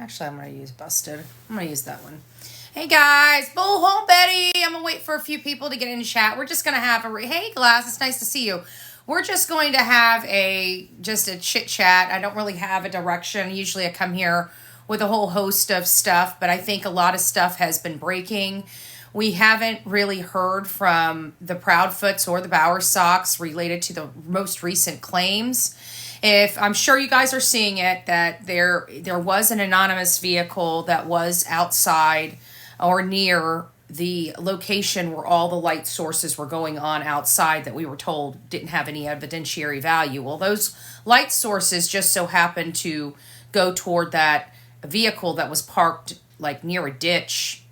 Actually, I'm going to use busted. I'm going to use that one. Hey guys, Bullhorn Betty. I'm going to wait for a few people to get in chat. We're just going to have hey Glass, it's nice to see you. We're just going to have just a chit chat. I don't really have a direction. Usually I come here with a whole host of stuff, but I think a lot of stuff has been breaking. We haven't really heard from the Proudfoots or the Bowersox related to the most recent claims. I'm sure you guys are seeing it, that there was an anonymous vehicle that was outside or near the location where all the light sources were going on outside that we were told didn't have any evidentiary value. Well, those light sources just so happened to go toward that vehicle that was parked like near a ditch,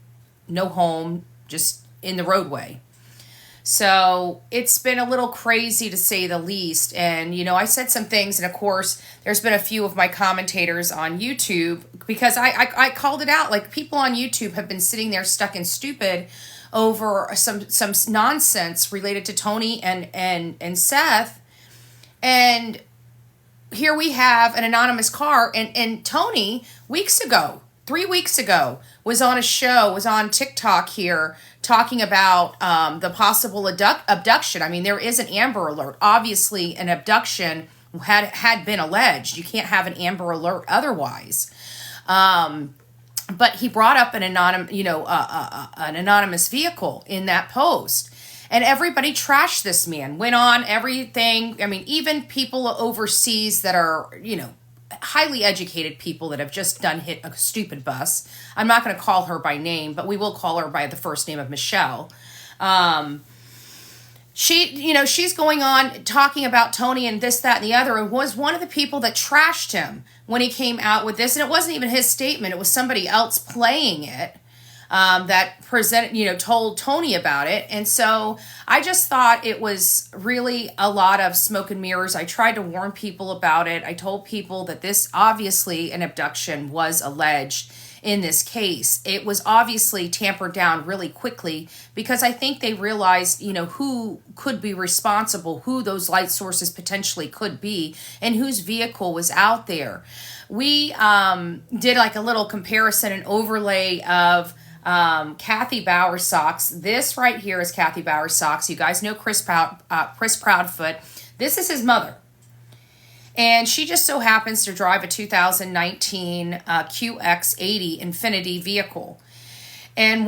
no home, just in the roadway. So it's been a little crazy to say the least. And, I said some things, and of course, there's been a few of my commentators on YouTube, because I called it out. Like, people on YouTube have been sitting there stuck and stupid over some nonsense related to Tony and Seth. And here we have an anonymous car, and Tony, 3 weeks ago, was on TikTok here, talking about the possible abduction. I mean, there is an Amber Alert. Obviously, an abduction had been alleged. You can't have an Amber Alert otherwise. But he brought up an anonymous vehicle in that post. And everybody trashed this man, went on everything. I mean, even people overseas that are, highly educated people that have just hit a stupid bus. I'm not going to call her by name, but we will call her by the first name of Michelle. She's going on talking about Tony and this, that, and the other, and was one of the people that trashed him when he came out with this. And it wasn't even his statement. It was somebody else playing it. That told Tony about it. And so I just thought it was really a lot of smoke and mirrors. I tried to warn people about it. I told people that this, obviously, an abduction was alleged in this case. It was obviously tampered down really quickly, because I think they realized, who could be responsible, who those light sources potentially could be, and whose vehicle was out there. We did like a little comparison and overlay of Kathy Bowersox. This right here is Kathy Bowersox. You guys know Chris Proudfoot. This is his mother. And she just so happens to drive a 2019 QX80 Infiniti vehicle. And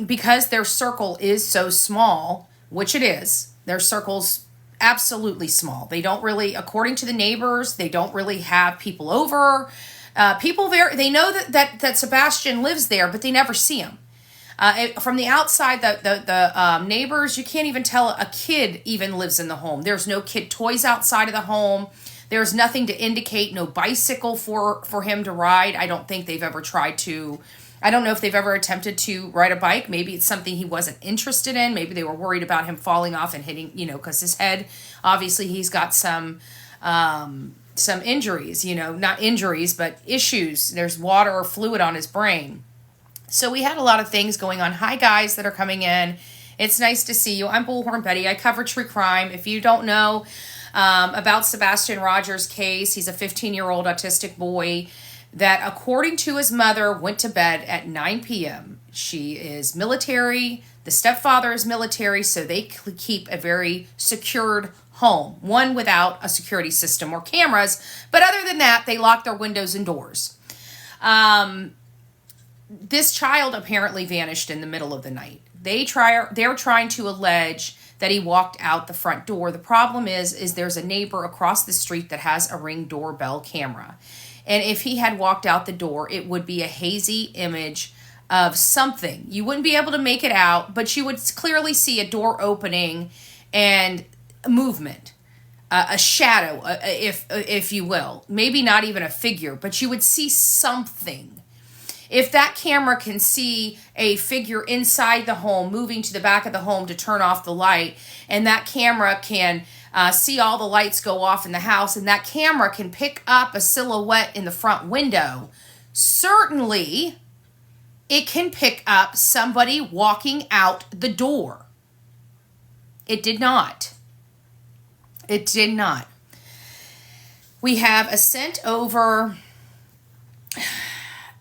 because their circle is so small, which it is, their circle's absolutely small. They don't really, according to the neighbors, they don't really have people over. They know that Sebastian lives there, but they never see him. From the outside, the neighbors, you can't even tell a kid even lives in the home. There's no kid toys outside of the home. There's nothing to indicate, no bicycle for him to ride. I don't think they've ever I don't know if they've ever attempted to ride a bike. Maybe it's something he wasn't interested in. Maybe they were worried about him falling off and hitting, because his head, obviously he's got some injuries, not injuries, but issues. There's water or fluid on his brain. So we had a lot of things going on. Hi, guys that are coming in. It's nice to see you. I'm Bullhorn Betty. I cover true crime. If you don't know about Sebastian Rogers' case, he's a 15-year-old autistic boy that, according to his mother, went to bed at 9 p.m. She is military. The stepfather is military, so they keep a very secured home, one without a security system or cameras, but other than that, they lock their windows and doors. This child apparently vanished in the middle of the night. They're trying to allege that he walked out the front door. The problem is there's a neighbor across the street that has a Ring doorbell camera. And if he had walked out the door, it would be a hazy image of something. You wouldn't be able to make it out, but you would clearly see a door opening and movement, a shadow, if you will. Maybe not even a figure, but you would see something. If that camera can see a figure inside the home moving to the back of the home to turn off the light, and that camera can see all the lights go off in the house, and that camera can pick up a silhouette in the front window, certainly it can pick up somebody walking out the door. It did not. It did not. We have a sent over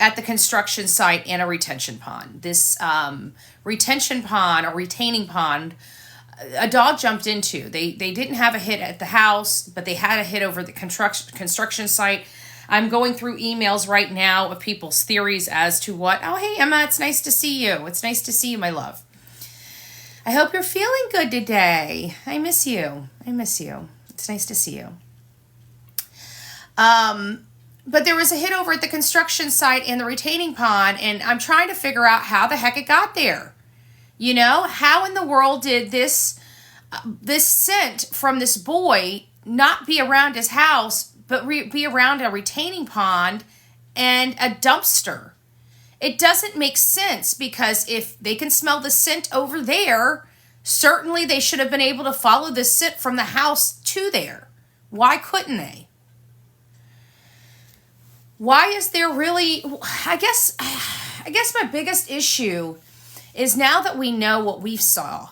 at the construction site and a retention pond. This retention pond, or retaining pond, a dog jumped into. They didn't have a hit at the house, but they had a hit over the construction site. I'm going through emails right now of people's theories as to what. Oh, hey, Emma, it's nice to see you. It's nice to see you, my love. I hope you're feeling good today. I miss you. It's nice to see you. But there was a hit over at the construction site and the retaining pond, and I'm trying to figure out how the heck it got there. You know, how in the world did this scent from this boy not be around his house, but be around a retaining pond and a dumpster? It doesn't make sense, because if they can smell the scent over there, certainly they should have been able to follow the scent from the house to there. Why couldn't they? Why is there really, I guess my biggest issue is, now that we know what we saw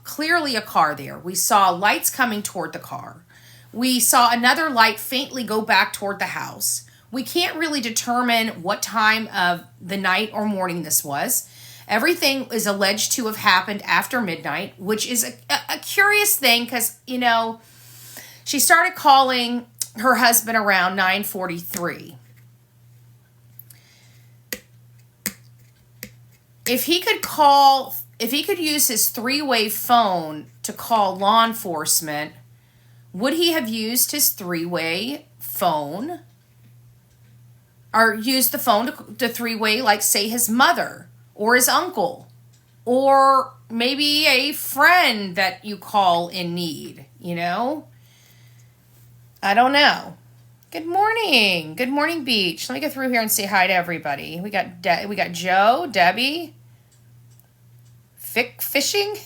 clearly a car there. We saw lights coming toward the car. We saw another light faintly go back toward the house. We can't really determine what time of the night or morning this was. Everything is alleged to have happened after midnight, which is a curious thing, because, you know, she started calling her husband around 9:43. If he could use his three-way phone to call law enforcement, would he have used his three-way phone, or used the phone to three-way, like, say, his mother or his uncle, or maybe a friend that you call in need, you know? I don't know. Good morning, Beach. Let me go through here and say hi to everybody. We got Joe, Debbie, fishing.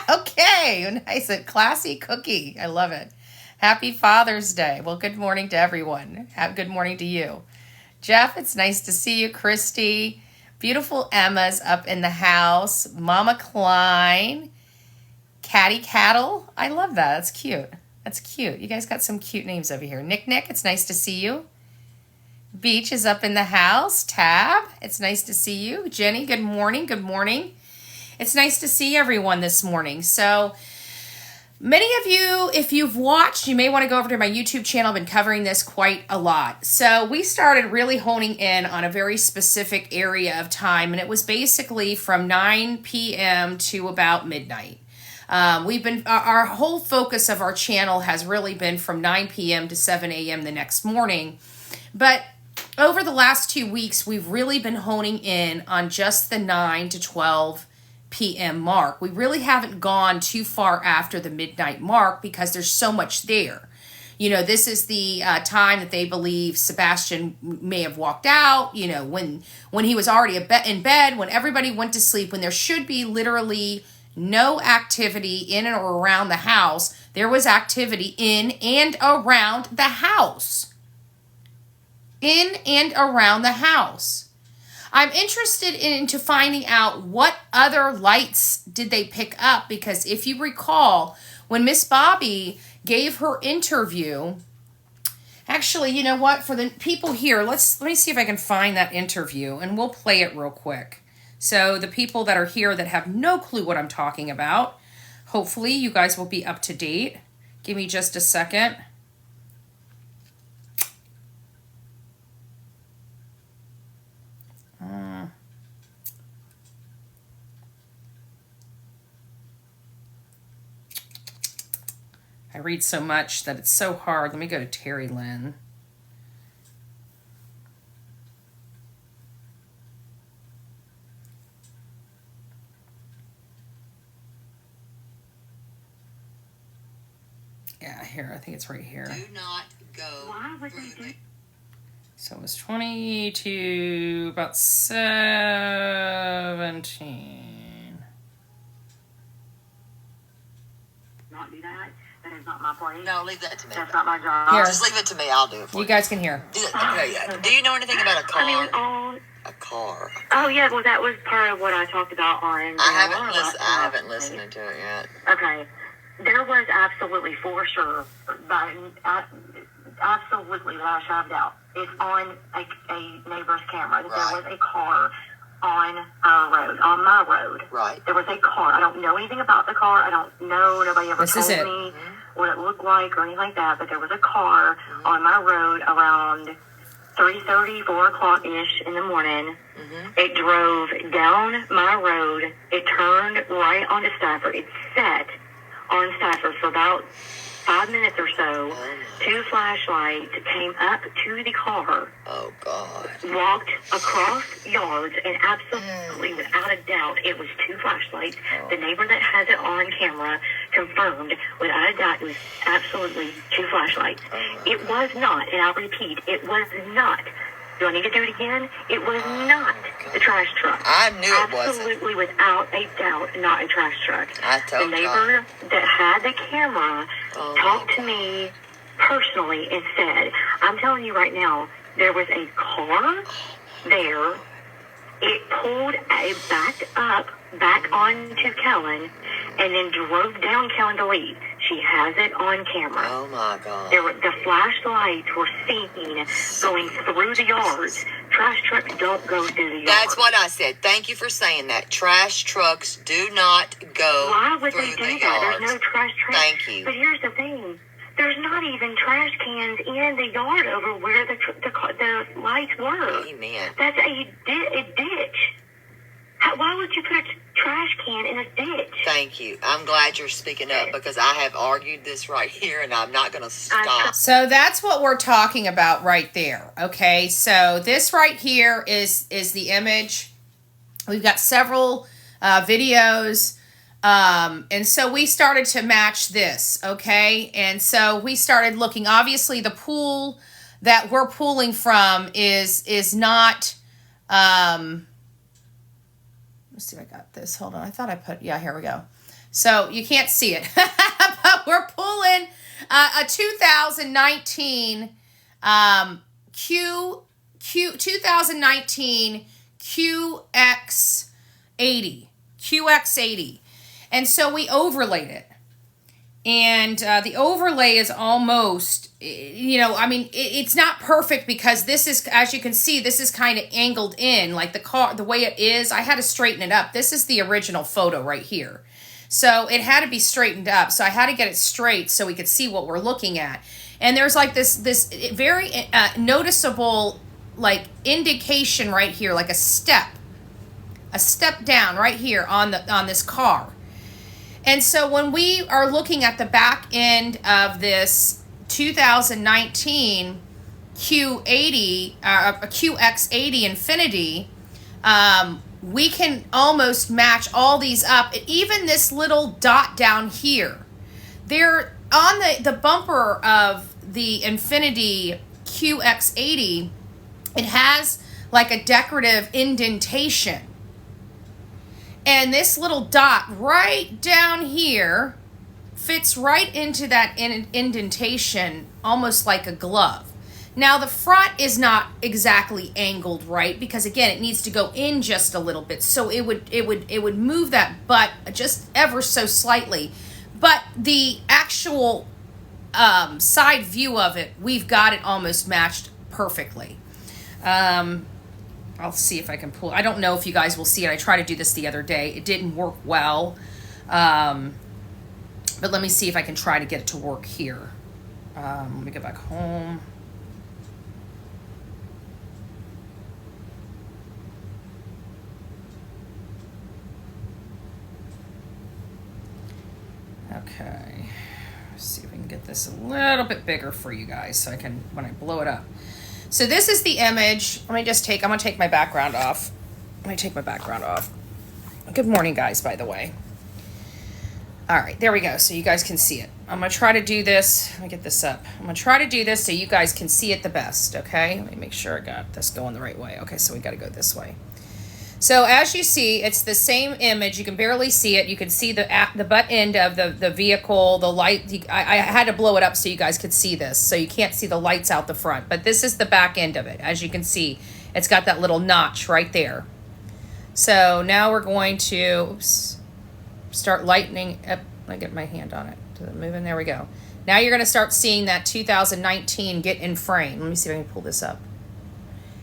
Okay, nice, a classy cookie. I love it. Happy Father's Day. Well, good morning to everyone. Good morning to you, Jeff. It's nice to see you, Christy. Beautiful Emma's up in the house. Mama Klein, Catty Cattle. I love that. That's cute. That's cute. You guys got some cute names over here. Nick, it's nice to see you. Beach is up in the house. Tab, it's nice to see you. Jenny, good morning. It's nice to see everyone this morning. So, many of you, if you've watched, you may want to go over to my YouTube channel. I've been covering this quite a lot. So, we started really honing in on a very specific area of time, and it was basically from 9 p.m. to about midnight. Our whole focus of our channel has really been from 9 p.m. to 7 a.m. the next morning. But over the last 2 weeks, we've really been honing in on just the 9 to 12 p.m. mark. We really haven't gone too far after the midnight mark, because there's so much there. You know, this is the time that they believe Sebastian may have walked out, you know, when he was already in bed, when everybody went to sleep, when there should be literally no activity in or around the house. There was activity in and around the house. In and around the house. I'm interested into finding out what other lights did they pick up, because if you recall, when Miss Bobby gave her interview, actually, you know what, for the people here, let me see if I can find that interview, and we'll play it real quick. So the people that are here that have no clue what I'm talking about, hopefully you guys will be up to date. Give me just a second. I read so much that it's so hard. Let me go to Terry Lynn. Yeah, here. I think it's right here. Do not go. So it was 20 to about 17. Not do that. That is not my place. No, leave that to me. That's not my job. Here. Just leave it to me. I'll do it for you. You guys can hear. Do you know anything about a car? I A car. oh yeah, well that was part of what I talked about on. I haven't listened to it yet. Okay, there was absolutely for sure, but absolutely without a shadow of doubt, it's on a neighbor's camera that Right. there was a car on our road, on my road. Right. There was a car. I don't know anything about the car. I don't know. Nobody ever This is told it. me what it looked like or anything like that. But there was a car on my road around 3:30, 4 o'clock-ish in the morning. It drove down my road. It turned right onto Stafford. It sat on Stafford for about 5 minutes or so. Two flashlights came up to the car, Oh, God. walked across yards, and absolutely, without a doubt, it was two flashlights. The neighbor that has it on camera confirmed, without a doubt, it was absolutely two flashlights. It was not, and I'll repeat, it was not. Do I need to do it again? It was not the trash truck. I knew it wasn't. Absolutely, without a doubt, not a trash truck. I The told y'all. neighbor that had the camera Oh, talked to me personally and said, I'm telling you right now, there was a car there. It pulled, it backed up, back onto Kellen, and then drove down Kellen to leave. She has it on camera. Oh, my God. The flashlights were seen going through the yards. Trash trucks don't go through the yards. That's what I said. Thank you for saying that. Trash trucks do not go Why would through they do the that? yards. There's no trash trucks. Thank you. But here's the thing. There's not even trash cans in the yard over where the lights were. Amen. That's a ditch. Why would you put a trash can in a ditch? Thank you. I'm glad you're speaking up because I have argued this right here and I'm not going to stop. So that's what we're talking about right there. Okay, so this right here is the image. We've got several videos. And so we started to match this, okay? And so we started looking. Obviously, the pool that we're pulling from is not... let's see if I got this. Hold on. I thought I put... Yeah, here we go. So you can't see it. But we're pulling a 2019 2019 QX80. And so we overlaid it. And the overlay is almost, I mean, it's not perfect because this is, as you can see, this is kind of angled in, like the way it is. I had to straighten it up. This is the original photo right here. So it had to be straightened up. So I had to get it straight so we could see what we're looking at. And there's like this very noticeable, like, indication right here, like a step down right here on this car. And so when we are looking at the back end of this 2019 QX80 Infinity, we can almost match all these up. Even this little dot down here, they're on the bumper of the Infinity QX80. It has like a decorative indentation. And this little dot right down here fits right into that indentation, almost like a glove. Now the front is not exactly angled right because again it needs to go in just a little bit, so it would move that butt just ever so slightly. But the actual side view of it, we've got it almost matched perfectly. I'll see if I can pull. I don't know if you guys will see it. I tried to do this the other day. It didn't work well. But let me see if I can try to get it to work here. Let me go back home. Okay. Let's see if we can get this a little bit bigger for you guys so I can, when I blow it up. So this is the image. I'm going to take my background off. Good morning, guys, by the way. All right, there we go. So you guys can see it. I'm going to try to do this. Let me get this up. I'm going to try to do this so you guys can see it the best, okay? Let me make sure I got this going the right way. Okay, so we got to go this way. So as you see, it's the same image. You can barely see it. You can see the butt end of the vehicle, the light. I had to blow it up so you guys could see this. So you can't see the lights out the front. But this is the back end of it. As you can see, it's got that little notch right there. So now we're going to start lightening up I get my hand on it. Does it move in? There we go. Now you're going to start seeing that 2019 get in frame. Let me see if I can pull this up.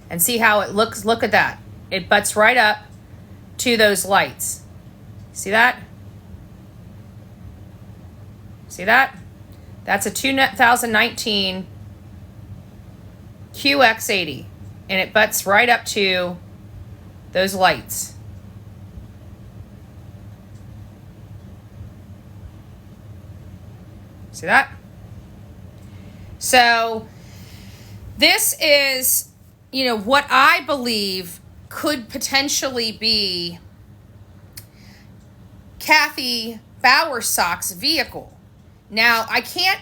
And see how it looks. Look at that. It butts right up to those lights. See that? See that? That's a 2019 QX80. And it butts right up to those lights. See that? So this is, you know, what I believe could potentially be Kathy Bowersock's vehicle. Now, I can't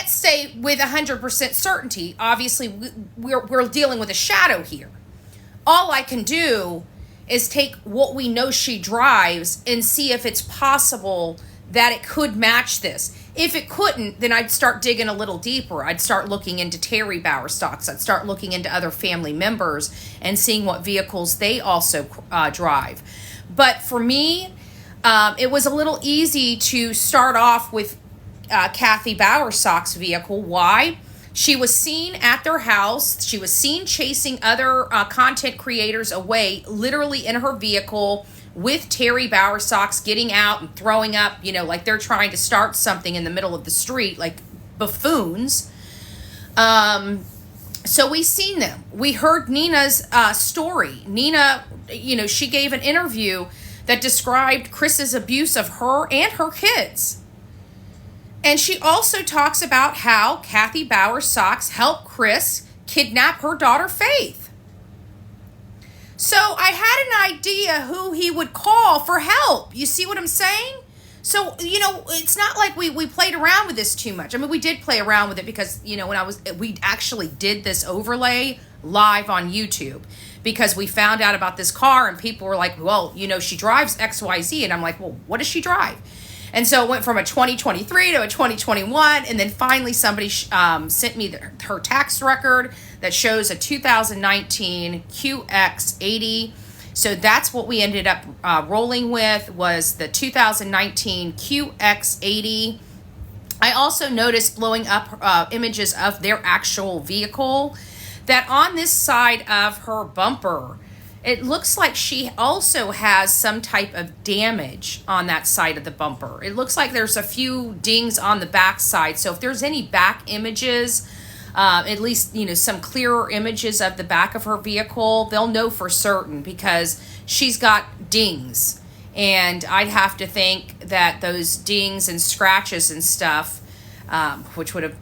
say with 100% certainty. Obviously, we're dealing with a shadow here. All I can do is take what we know she drives and see if it's possible that it could match this. If it couldn't, then I'd start digging a little deeper. I'd start looking into Terry Bowersock's. I'd start looking into other family members and seeing what vehicles they also drive. But for me, it was a little easy to start off with Kathy Bowersock's vehicle. Why? She was seen at their house. She was seen chasing other content creators away, literally in her vehicle, with Terry Bowersock's, getting out and throwing up, you know, like they're trying to start something in the middle of the street, like buffoons. So we seen them. We heard Nina's story. Nina, you know, she gave an interview that described Chris's abuse of her and her kids. And she also talks about how Kathy Bowersock's helped Chris kidnap her daughter Faith. So I had an idea who he would call for help. You see what I'm saying? So, you know, it's not like we played around with this too much. I mean, we did play around with it because, you know, we actually did this overlay live on YouTube because we found out about this car and people were like, well, you know, she drives XYZ. And I'm like, well, what does she drive? And so it went from a 2023 to a 2021. And then finally somebody sent me her tax record that shows a 2019 QX80. So that's what we ended up rolling with, was the 2019 QX80. I also noticed blowing up images of their actual vehicle, that on this side of her bumper, it looks like she also has some type of damage on that side of the bumper. It looks like there's a few dings on the back side. So if there's any back images, at least, you know, some clearer images of the back of her vehicle, they'll know for certain because she's got dings. And I'd have to think that those dings and scratches and stuff, which would have,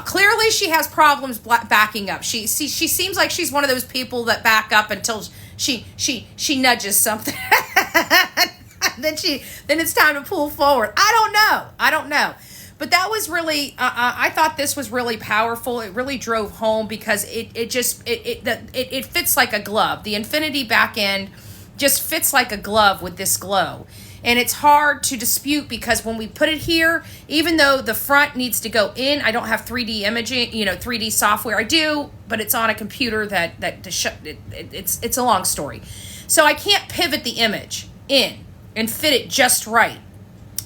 clearly she has problems backing up. She seems like she's one of those people that back up until she nudges something. then it's time to pull forward. I don't know. But that was really, I thought this was really powerful. It really drove home because it fits like a glove. The Infinity back end just fits like a glove with this glow. And it's hard to dispute because when we put it here, even though the front needs to go in, I don't have 3D imaging, 3D software. I do, but it's on a computer it's a long story. So I can't pivot the image in and fit it just right.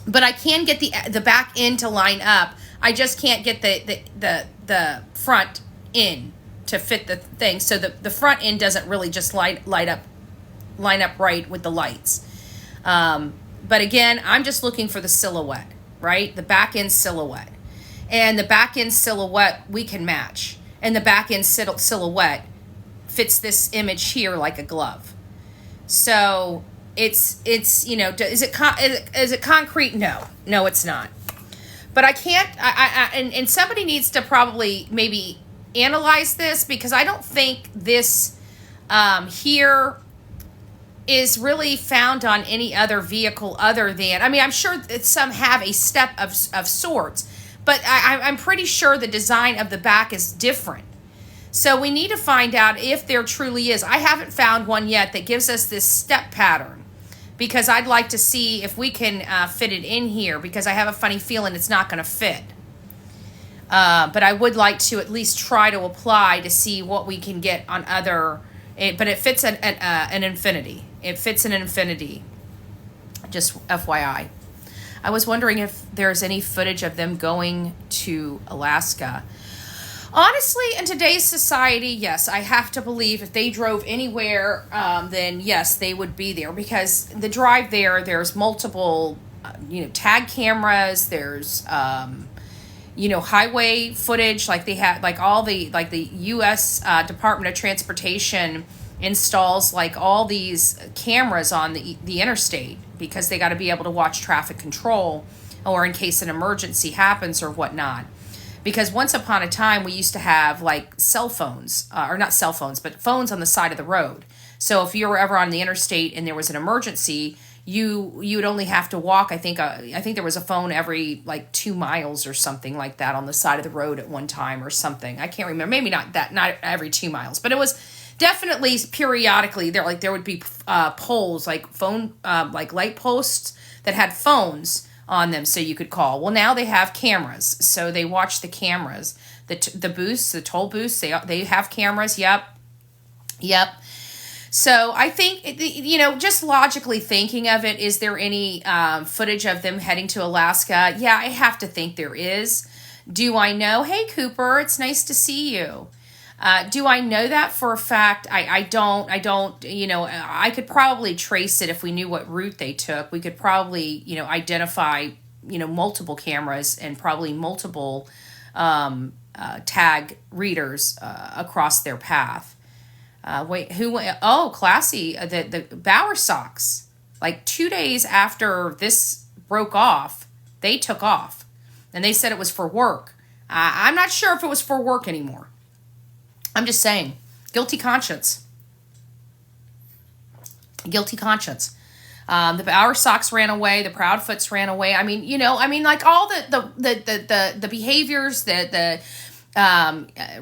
But I can get the back end to line up. I just can't get the front in to fit the thing. So the front end doesn't really just line up right with the lights. But again, I'm just looking for the silhouette, right? The back end silhouette. And the back end silhouette we can match. And the back end silhouette fits this image here like a glove. So it's is it concrete? No, it's not. But I can't, and somebody needs to probably maybe analyze this because I don't think this here is really found on any other vehicle other than, I'm sure that some have a step of sorts, but I'm pretty sure the design of the back is different. So we need to find out if there truly is. I haven't found one yet that gives us this step pattern because I'd like to see if we can fit it in here because I have a funny feeling it's not going to fit. But I would like to at least try to apply to see what we can get on other, but it fits an Infinity. It fits an Infinity. Just FYI. I was wondering if there's any footage of them going to Alaska. Honestly, in today's society, yes, I have to believe if they drove anywhere, then yes, they would be there, because the drive there's multiple, tag cameras, there's, highway footage, like they have, like all the U.S. Department of Transportation installs like all these cameras on the interstate, because they got to be able to watch traffic control, or in case an emergency happens or whatnot. Because once upon a time, we used to have like cell phones, or not cell phones, but phones on the side of the road. So if you were ever on the interstate and there was an emergency, you would only have to walk. I think there was a phone every like 2 miles or something like that on the side of the road at one time or something. I can't remember. Maybe not every 2 miles, but it was definitely periodically there would be poles, like phone, like light posts that had phones on them so you could call. Well, now they have cameras, so they watch the cameras. The booths, the toll booths, they have cameras. Yep. So I think, just logically thinking of it, is there any footage of them heading to Alaska? Yeah, I have to think there is. Do I know? Hey, Cooper, it's nice to see you. Do I know that for a fact? I don't, I could probably trace it if we knew what route they took. We could probably, identify, multiple cameras and probably multiple tag readers across their path. Classy, the Bower Sox, like 2 days after this broke off, they took off. And they said it was for work. I'm not sure if it was for work anymore. I'm just saying, guilty conscience. Guilty conscience. The Bower Sox ran away. The Proudfoots ran away. I mean, like all the behaviors, the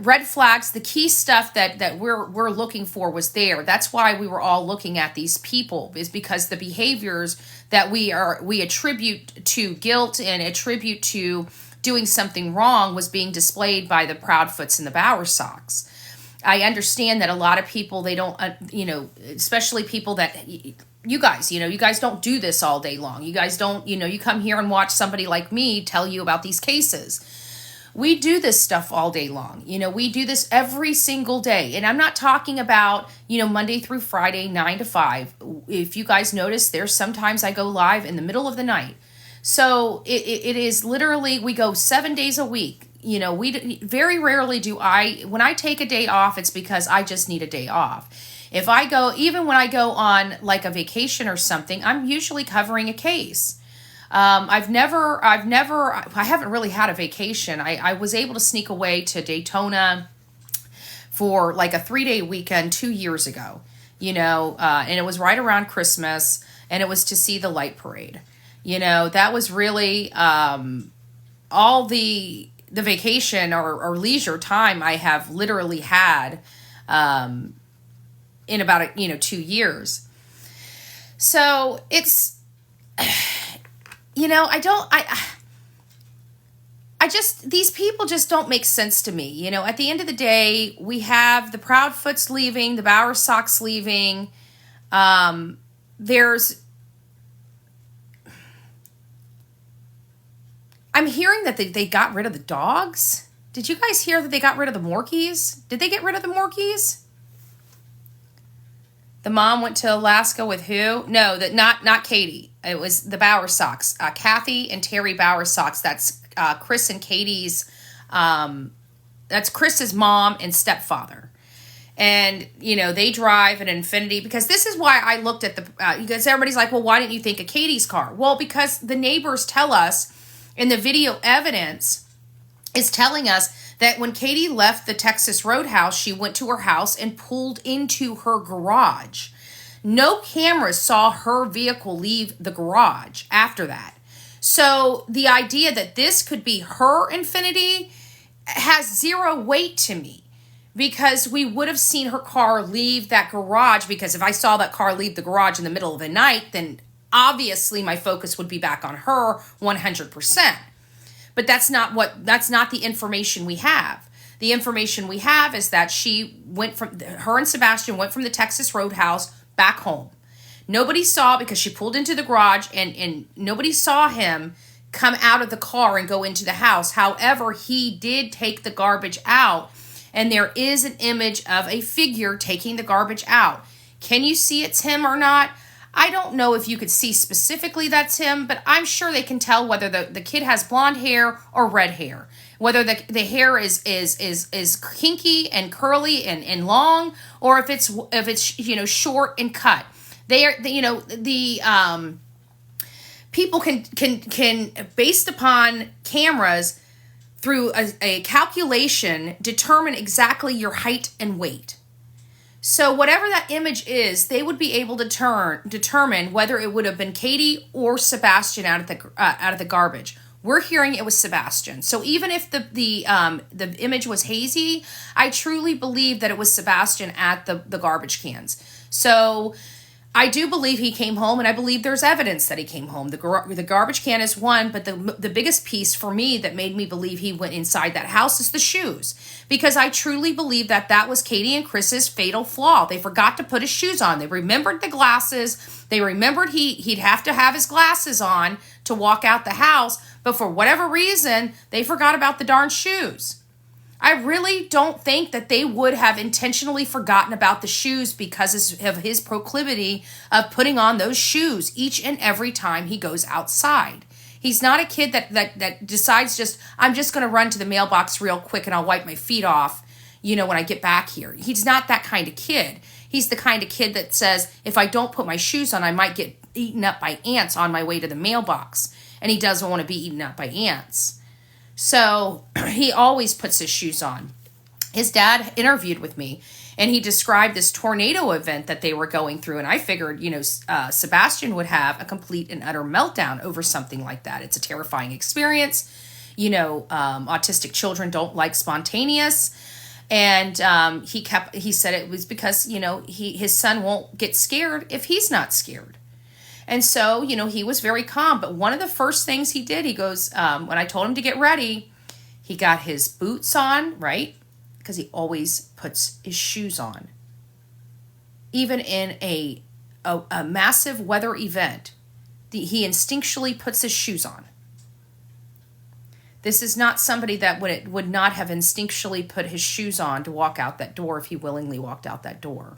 red flags, the key stuff that we're looking for was there. That's why we were all looking at these people, is because the behaviors that we attribute to guilt and attribute to doing something wrong was being displayed by the Proudfoots and the Bower Sox. I understand that a lot of people, they don't, especially people that, you guys don't do this all day long. You guys don't, you come here and watch somebody like me tell you about these cases. We do this stuff all day long. We do this every single day. And I'm not talking about, Monday through Friday, 9 to 5. If you guys notice, there's sometimes I go live in the middle of the night. So it is literally, we go 7 days a week. We very rarely when I take a day off, it's because I just need a day off. If I go, even when I go on like a vacation or something, I'm usually covering a case. I haven't really had a vacation. I was able to sneak away to Daytona for like a 3-day weekend 2 years ago, and it was right around Christmas, and it was to see the light parade. That was really all the vacation or leisure time I have literally had in about 2 years. So it's, these people just don't make sense to me. At the end of the day, we have the Proudfoots leaving, the Bower Sox leaving. I'm hearing that they got rid of the dogs. Did you guys hear that they got rid of the Morkies? Did they get rid of the Morkies? The mom went to Alaska with who? No, not Katie. It was the Bower Sox. Kathy and Terry Bower Sox. That's Chris and Katie's. That's Chris's mom and stepfather. And, they drive an Infiniti, because this is why I looked at because everybody's like, well, why didn't you think of Katie's car? Well, because the neighbors tell us, and the video evidence is telling us that when Katie left the Texas Roadhouse, she went to her house and pulled into her garage. No cameras saw her vehicle leave the garage after that. So the idea that this could be her Infiniti has zero weight to me, because we would have seen her car leave that garage, because if I saw that car leave the garage in the middle of the night, then obviously my focus would be back on her 100%. But that's not the information we have. The information we have is that her and Sebastian went from the Texas Roadhouse back home. Nobody saw, because she pulled into the garage, and nobody saw him come out of the car and go into the house. However, he did take the garbage out, and there is an image of a figure taking the garbage out. Can you see it's him or not? I don't know if you could see specifically that's him, but I'm sure they can tell whether the kid has blonde hair or red hair. Whether the hair is kinky and curly and long, or if it's short and cut. People can based upon cameras through a calculation determine exactly your height and weight. So whatever that image is, they would be able to determine whether it would have been Katie or Sebastian out of the garbage. We're hearing it was Sebastian. So even if the image was hazy, I truly believe that it was Sebastian at the garbage cans. So I do believe he came home, and I believe there's evidence that he came home. The garbage can is one, but the biggest piece for me that made me believe he went inside that house is the shoes. Because I truly believe that was Katie and Chris's fatal flaw. They forgot to put his shoes on. They remembered the glasses. They remembered he'd have to have his glasses on to walk out the house. But for whatever reason, they forgot about the darn shoes. I really don't think that they would have intentionally forgotten about the shoes because of his proclivity of putting on those shoes each and every time he goes outside. He's not a kid that decides I'm just going to run to the mailbox real quick and I'll wipe my feet off, when I get back here. He's not that kind of kid. He's the kind of kid that says, if I don't put my shoes on, I might get eaten up by ants on my way to the mailbox. And he doesn't want to be eaten up by ants. So he always puts his shoes on. His dad interviewed with me, and he described this tornado event that they were going through. And I figured, Sebastian would have a complete and utter meltdown over something like that. It's a terrifying experience. Autistic children don't like spontaneous. And he said it was because, his son won't get scared if he's not scared. And so, he was very calm. But one of the first things he did, he goes, when I told him to get ready, he got his boots on, right? Because he always puts his shoes on. Even in a massive weather event, he instinctually puts his shoes on. This is not somebody that would not have instinctually put his shoes on to walk out that door if he willingly walked out that door.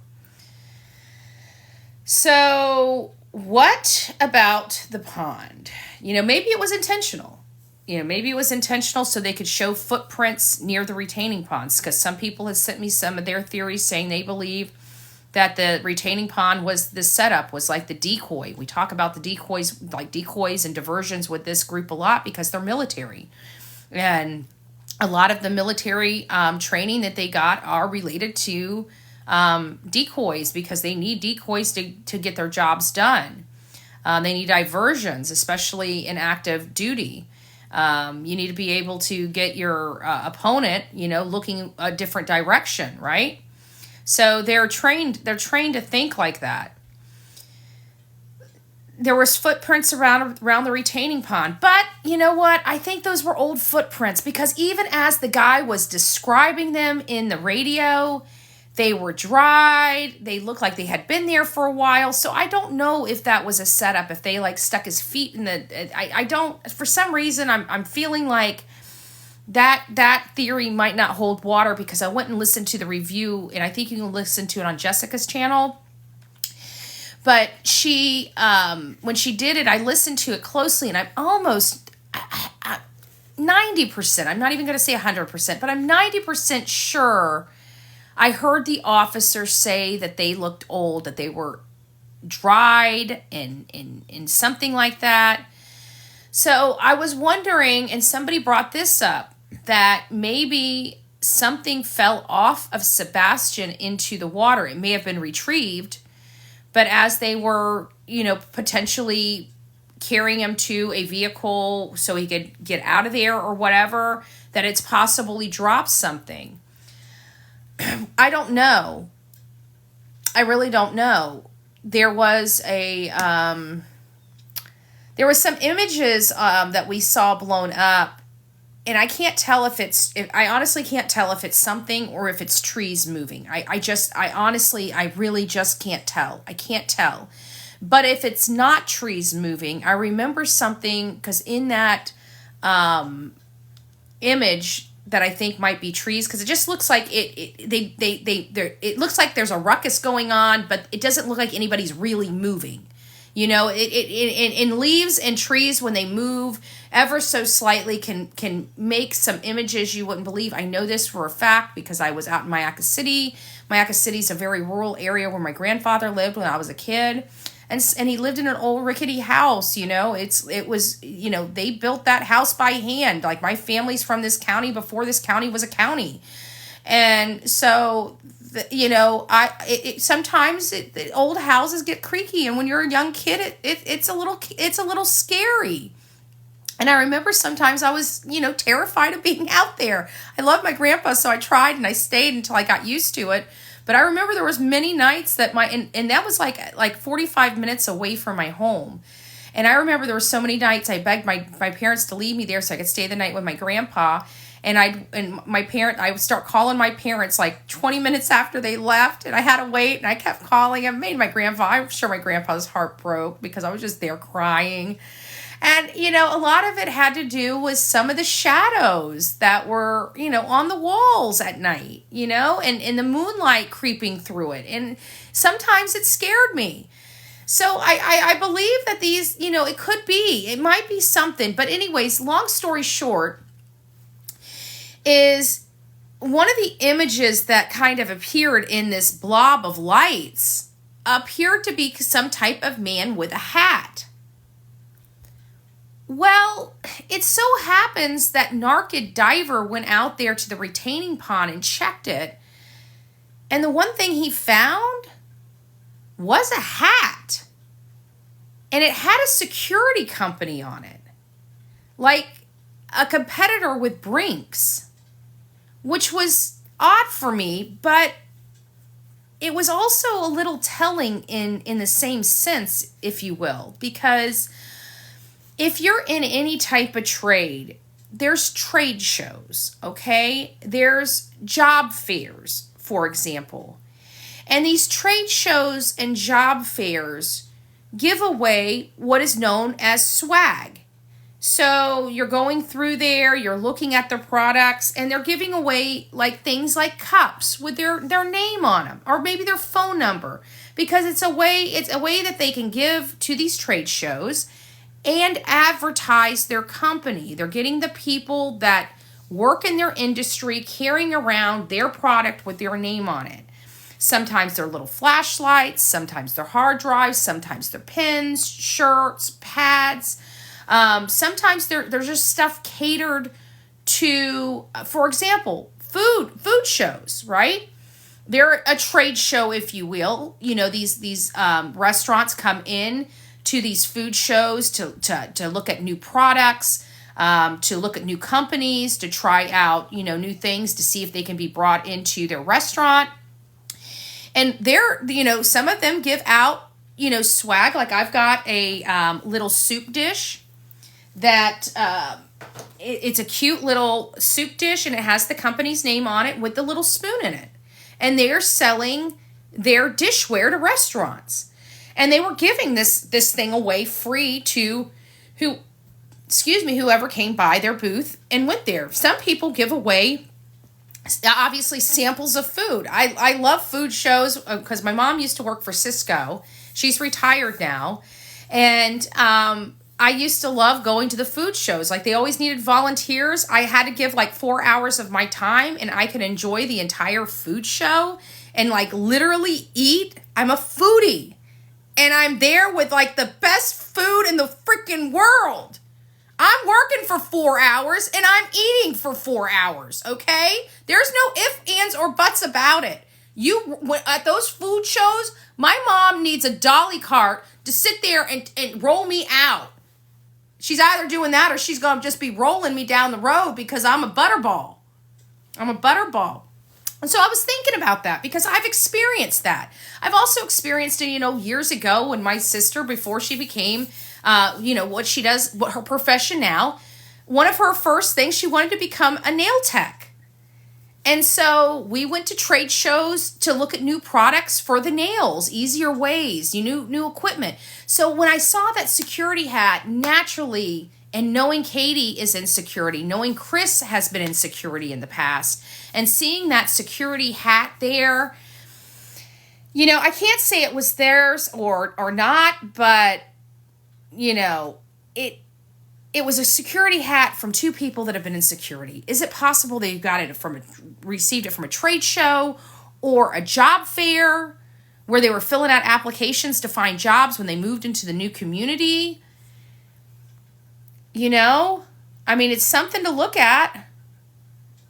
So what about the pond? Maybe it was intentional. Maybe it was intentional so they could show footprints near the retaining ponds, because some people have sent me some of their theories saying they believe that the retaining pond was the setup, was like the decoy. We talk about the decoys, like decoys and diversions with this group a lot because they're military. And a lot of the military training that they got are related to decoys, because they need decoys to get their jobs done. They need diversions, especially in active duty. You need to be able to get your opponent, looking a different direction, right? So they're trained to think like that. There was footprints around the retaining pond. But you know what? I think those were old footprints, because even as the guy was describing them in the radio, they were dried. They looked like they had been there for a while. So I don't know if that was a setup, if they stuck his feet in the... I don't... For some reason, I'm feeling like that theory might not hold water, because I went and listened to the review, and I think you can listen to it on Jessica's channel. But she, when she did it, I listened to it closely, and I'm almost 90%, I'm not even going to say 100%, but I'm 90% sure I heard the officer say that they looked old, that they were dried and something like that. So I was wondering, and somebody brought this up, that maybe something fell off of Sebastian into the water. It may have been retrieved, but as they were, potentially carrying him to a vehicle so he could get out of there or whatever, that it's possibly dropped something. I don't know. I really don't know. There was some images that we saw blown up, and I can't tell I honestly can't tell if it's something or if it's trees moving. I really just can't tell. I can't tell, But if it's not trees moving, I remember something, because in that image that I think might be trees, because it just looks like it looks like there's a ruckus going on, but it doesn't look like anybody's really moving. You know, in leaves and trees, when they move ever so slightly, can make some images you wouldn't believe. I know this for a fact because I was out in Mayaca City. Mayaca City is a very rural area where my grandfather lived when I was a kid. And he lived in an old rickety house, you know. It was, you know, they built that house by hand. Like, my family's from this county before this county was a county. And so, you know, sometimes the old houses get creaky, and when you're a young kid, it's a little scary. And I remember sometimes I was, you know, terrified of being out there. I loved my grandpa, so I tried and I stayed until I got used to it. But I remember there was many nights that and that was like 45 minutes away from my home. And I remember there were so many nights I begged my parents to leave me there so I could stay the night with my grandpa. And I would start calling my parents like 20 minutes after they left, and I had to wait, and I kept calling him. I'm sure my grandpa's heart broke because I was just there crying. And, you know, a lot of it had to do with some of the shadows that were, you know, on the walls at night, you know, and the moonlight creeping through it. And sometimes it scared me. So I believe that these, you know, it might be something. But anyways, long story short, is one of the images that kind of appeared in this blob of lights appeared to be some type of man with a hat. Well, it so happens that Naked Diver went out there to the retaining pond and checked it. And the one thing he found was a hat. And it had a security company on it. Like a competitor with Brinks. Which was odd for me, but it was also a little telling in the same sense, if you will. Because if you're in any type of trade, there's trade shows, okay? There's job fairs, for example. And these trade shows and job fairs give away what is known as swag. So you're going through there, you're looking at the products, and they're giving away like things like cups with their name on them, or maybe their phone number, because it's a way that they can give to these trade shows and advertise their company. They're getting the people that work in their industry carrying around their product with their name on it. Sometimes they're little flashlights, sometimes they're hard drives, sometimes they're pens, shirts, pads. Sometimes they're just stuff catered to, for example, food shows, right? They're a trade show, if you will. You know, these restaurants come in to these food shows to look at new products, to look at new companies, to try out, you know, new things to see if they can be brought into their restaurant. And they're, you know, some of them give out, you know, swag. Like I've got a little soup dish that it's a cute little soup dish, and it has the company's name on it with the little spoon in it. And they're selling their dishware to restaurants. And they were giving this thing away free to whoever came by their booth and went there. Some people give away, obviously, samples of food. I love food shows because my mom used to work for Cisco. She's retired now. And I used to love going to the food shows. Like, they always needed volunteers. I had to give like 4 hours of my time, and I could enjoy the entire food show and like literally eat. I'm a foodie. And I'm there with like the best food in the freaking world. I'm working for 4 hours and I'm eating for 4 hours, okay? There's no ifs, ands, or buts about it. At those food shows, my mom needs a dolly cart to sit there and roll me out. She's either doing that or she's going to just be rolling me down the road because I'm a butterball. And so I was thinking about that because I've experienced that. I've also experienced it, you know, years ago when my sister, before she became, you know, what she does, what her profession now, one of her first things, she wanted to become a nail tech. And so we went to trade shows to look at new products for the nails, easier ways, new equipment. So when I saw that security hat, naturally, and knowing Katie is in security, knowing Chris has been in security in the past, and seeing that security hat there, I can't say it was theirs or not, but it was a security hat from two people that have been in security. Is it possible they received it from a trade show or a job fair where they were filling out applications to find jobs when they moved into the new community? It's something to look at.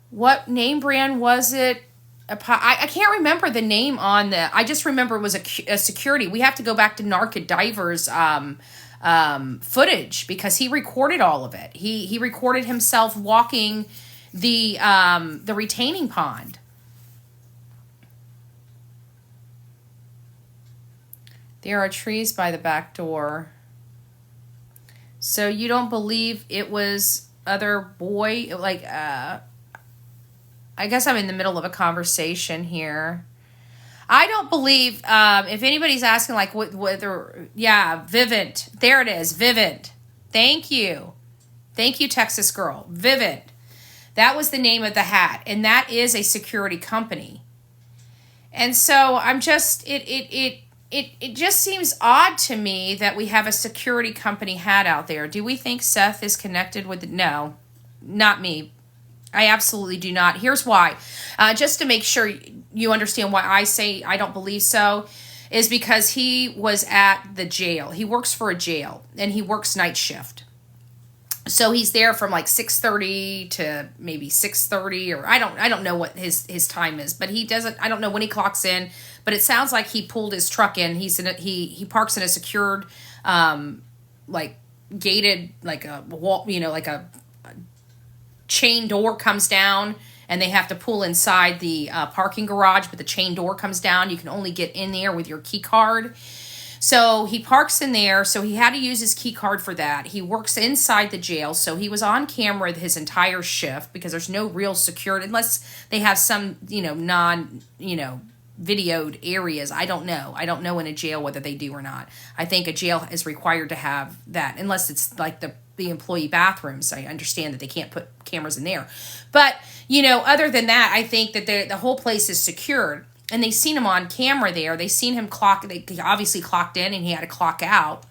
What name brand was it? I can't remember the name on I just remember it was a security. We have to go back to Narca Divers footage because he recorded all of it. He recorded himself walking the retaining pond. There are trees by the back door. So you don't believe it was other boy? I guess I'm in the middle of a conversation here. I don't believe, if anybody's asking, whether, Vivint. There it is, Vivint. Thank you. Thank you, Texas girl. Vivint. That was the name of the hat, and that is a security company. And so I'm just, it just seems odd to me that we have a security company hat out there. Do we think Seth is connected with it? No, not me. I absolutely do not. Here's why. Just to make sure you understand why I say I don't believe so, is because he was at the jail. He works for a jail, and he works night shift. So he's there from 6:30 to maybe 6:30, or I don't know what his time is, but he doesn't. I don't know when he clocks in, but it sounds like he pulled his truck in. He parks in a secured, gated, a wall, a chain door comes down, and they have to pull inside the parking garage, but the chain door comes down. You can only get in there with your key card. So he parks in there. So he had to use his key card for that. He works inside the jail. So he was on camera his entire shift because there's no real security unless they have some, videoed areas. I don't know. I don't know in a jail whether they do or not. I think a jail is required to have that unless it's the employee bathrooms. I understand that they can't put cameras in there. But, other than that, I think that the whole place is secured. And they seen him on camera there. They seen him he obviously clocked in and he had to clock out.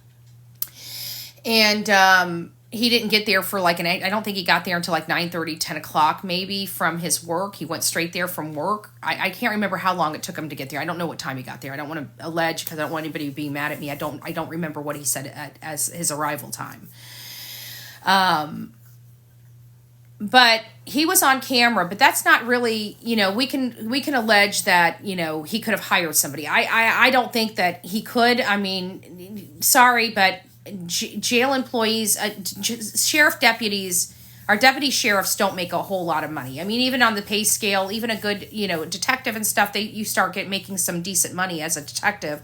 And he didn't get there for I don't think he got there until 9:30, 10 o'clock maybe from his work. He went straight there from work. I can't remember how long it took him to get there. I don't know what time he got there. I don't want to allege because I don't want anybody being mad at me. I don't remember what he said as his arrival time. But he was on camera, but that's not really, we can allege that, he could have hired somebody. I don't think that he could. I mean, sorry, but jail employees, sheriff deputies, our deputy sheriffs don't make a whole lot of money. I mean, even on the pay scale, even a good, detective and stuff, you start making some decent money as a detective.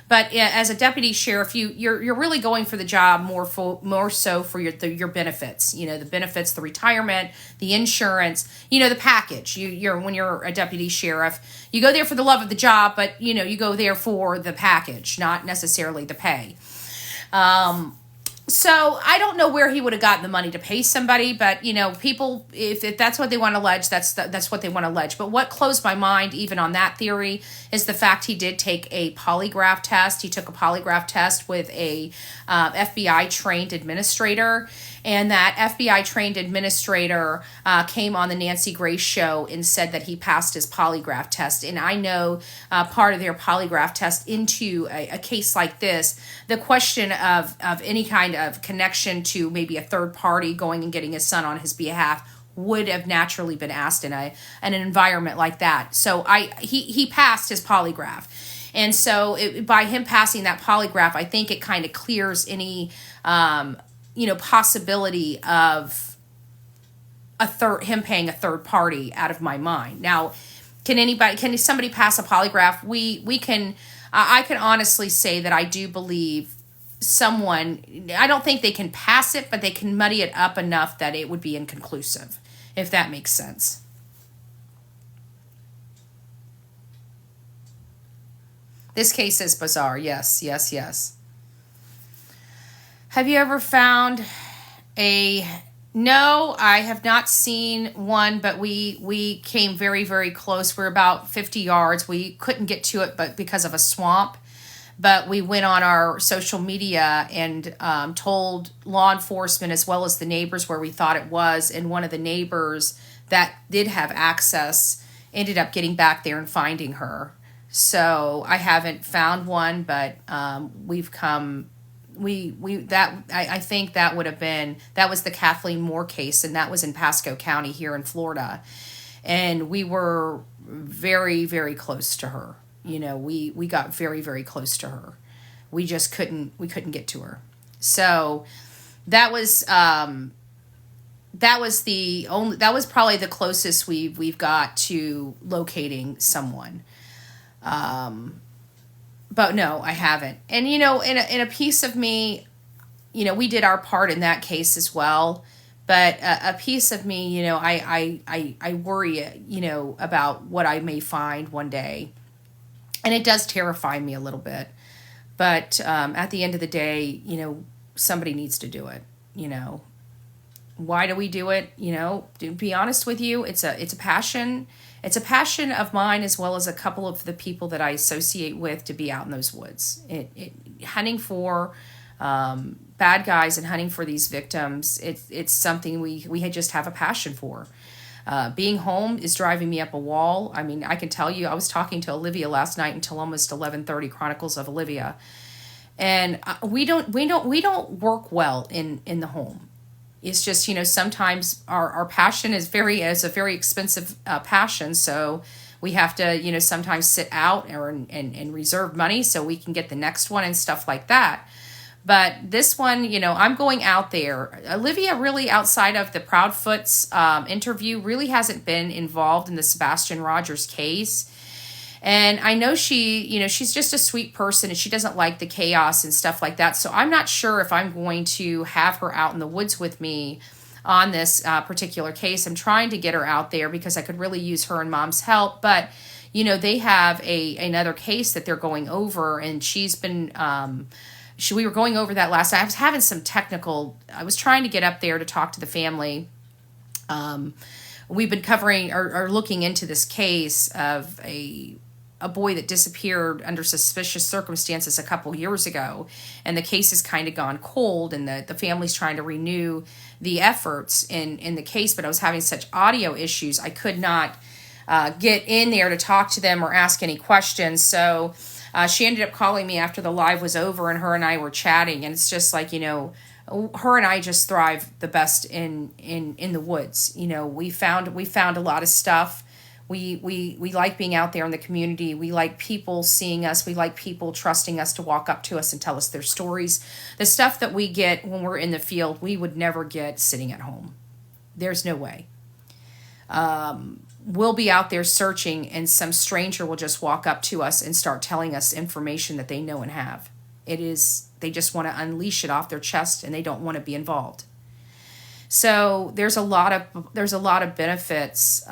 But as a deputy sheriff, you're really going for the job more so for your benefits. The benefits, the retirement, the insurance, the package. When you're a deputy sheriff, you go there for the love of the job, but you go there for the package, not necessarily the pay. So I don't know where he would have gotten the money to pay somebody, but people, if that's what they want to allege, that's what they want to allege. But what closed my mind even on that theory is the fact he did take a polygraph test. He took a polygraph test with a FBI trained administrator, and that FBI trained administrator came on the Nancy Grace show and said that he passed his polygraph test. And I know part of their polygraph test into a case like this, the question of any kind of connection to maybe a third party going and getting his son on his behalf would have naturally been asked in an environment like that. So he passed his polygraph. And so by him passing that polygraph, I think it kind of clears any possibility of him paying a third party out of my mind. Now, can somebody pass a polygraph? We can. I can honestly say that I do believe someone. I don't think they can pass it, but they can muddy it up enough that it would be inconclusive, if that makes sense. This case is bizarre. Yes, yes, yes. Have you ever found a... No, I have not seen one, but we came very, very close. We're about 50 yards. We couldn't get to it, but because of a swamp. But we went on our social media and told law enforcement as well as the neighbors where we thought it was. And one of the neighbors that did have access ended up getting back there and finding her. So I haven't found one, but we've come... I think that would have been, that was the Kathleen Moore case, and that was in Pasco County here in Florida, and we were very, very close to her. You know, we got very, very close to her. We just couldn't get to her. So that was probably the closest we've got to locating someone. But no, I haven't. And, you know, in a piece of me, you know, we did our part in that case as well. But a piece of me, you know, I worry, you know, about what I may find one day. And it does terrify me a little bit. But at the end of the day, you know, somebody needs to do it, you know. Why do we do it? You know, to be honest with you, it's a passion. It's a passion of mine as well as a couple of the people that I associate with to be out in those woods. Hunting for bad guys and hunting for these victims, it's something we just have a passion for. Being home is driving me up a wall. I mean, I can tell you, I was talking to Olivia last night until almost 11:30, Chronicles of Olivia. And we don't work well in the home. It's just, you know, sometimes our passion is a very expensive passion. So we have to, you know, sometimes sit out and reserve money so we can get the next one and stuff like that. But this one, you know, I'm going out there. Olivia really, outside of the Proudfoot's interview, really hasn't been involved in the Sebastian Rogers case. And I know she's just a sweet person and she doesn't like the chaos and stuff like that. So I'm not sure if I'm going to have her out in the woods with me on this particular case. I'm trying to get her out there because I could really use her and Mom's help. But, you know, they have another case that they're going over, and she's been... we were going over that last night. I was having some I was trying to get up there to talk to the family. We've been covering or looking into this case of a boy that disappeared under suspicious circumstances a couple years ago. And the case has kind of gone cold, and the family's trying to renew the efforts in the case. But I was having such audio issues, I could not get in there to talk to them or ask any questions. So she ended up calling me after the live was over, and her and I were chatting. And it's just like, you know, her and I just thrive the best in the woods. You know, we found a lot of stuff. We like being out there in the community. We like people seeing us. We like people trusting us to walk up to us and tell us their stories. The stuff that we get when we're in the field, we would never get sitting at home. There's no way. We'll be out there searching, and some stranger will just walk up to us and start telling us information that they know and have. They just want to unleash it off their chest, and they don't want to be involved. So there's a lot of benefits.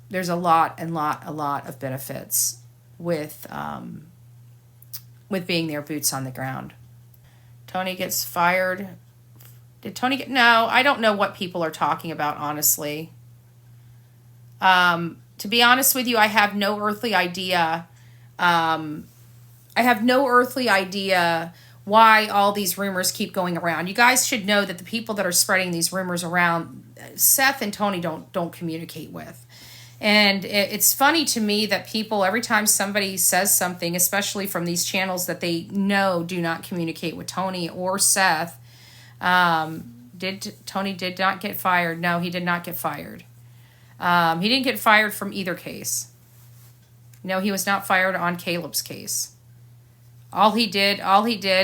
There's a lot of benefits with being there, boots on the ground. Tony gets fired. Did Tony get... No, I don't know what people are talking about, honestly. To be honest with you, I have no earthly idea. Why all these rumors keep going around. You guys should know that the people that are spreading these rumors around, Seth and Tony don't communicate with. And it's funny to me that people, every time somebody says something, especially from these channels that they know do not communicate with Tony or Seth, Tony did not get fired? No, he did not get fired. He didn't get fired from either case. No, he was not fired on Caleb's case. All he did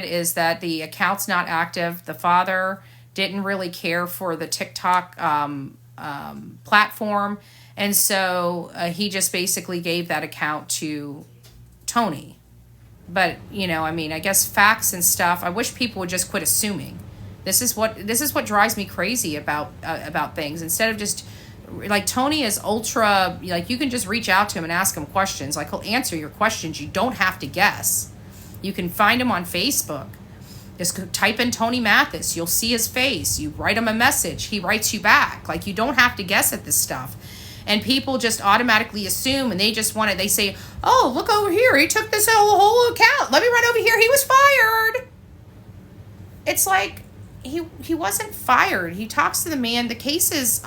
is that the account's not active. The father didn't really care for the TikTok platform. And so he just basically gave that account to Tony. But, you know, I mean, I guess facts and stuff, I wish people would just quit assuming. This is what drives me crazy about things. Instead of just like Tony is ultra, like you can just reach out to him and ask him questions. Like he'll answer your questions. You don't have to guess. You can find him on Facebook. Just type in Tony Mathis. You'll see his face. You write him a message. He writes you back. Like you don't have to guess at this stuff. And people just automatically assume, and they just want it. They say, oh, look over here. He took this whole account. Let me run over here. He was fired. It's like he wasn't fired. He talks to the man. The case is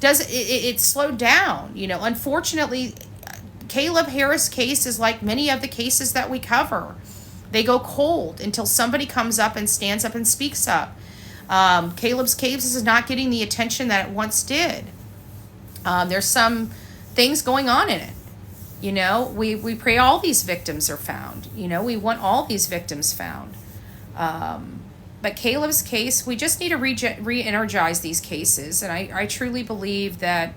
it's slowed down. You know, unfortunately, Caleb Harris' case is like many of the cases that we cover. They go cold until somebody comes up and stands up and speaks up. Caleb's case is not getting the attention that it once did. There's some things going on in it. You know, we pray all these victims are found. You know, we want all these victims found. But Caleb's case, we just need to re-energize these cases. And I truly believe that